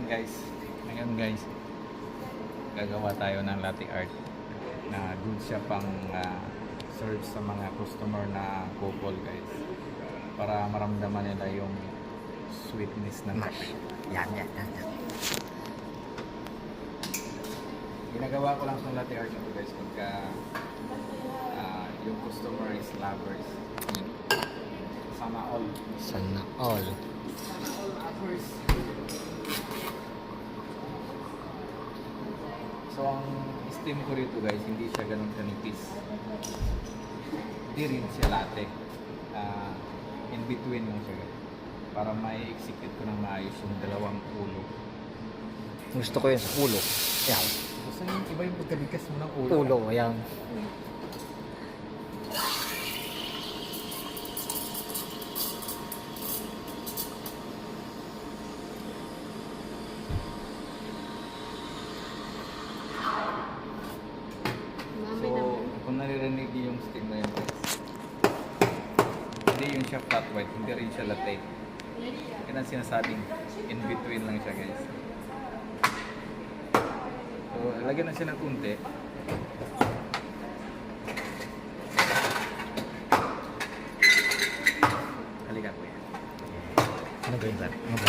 Ngayon guys, gagawa tayo ng latte art na good siya pang serve sa mga customer na couple guys, para maramdaman nila yung sweetness ng kape. Yan. Ginagawa ko lang sa latte art nito guys pagka yung customer is lovers. Sana all. Sana all. Sana all lovers. So ang steam ko rito guys, hindi siya ganun kanipis. Hindi rin siya latte. In between lang siya guys. Para mai-execute ko ng maayos yung dalawang ulo. Gusto ko yun sa ulo. Yan. Gusto yung iba yung pagkabigas mo ng ulo. Ulo, yan. So, kung naririnig niyo yung steam na yun guys, hindi yun siya flat white, hindi rin siya latte. Yan ang sinasabing in between lang siya guys. So, lagyan na siya ng kunti. Halika kuya. Ano ba yun, sir? Ano ba?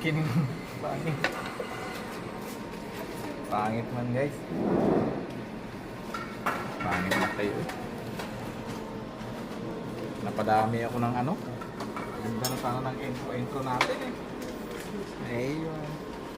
Kining pangit. Pangit man guys. Pangit na kayo. Napadami ako ng ano. Ganda na sana ng intro natin eh. Ayun.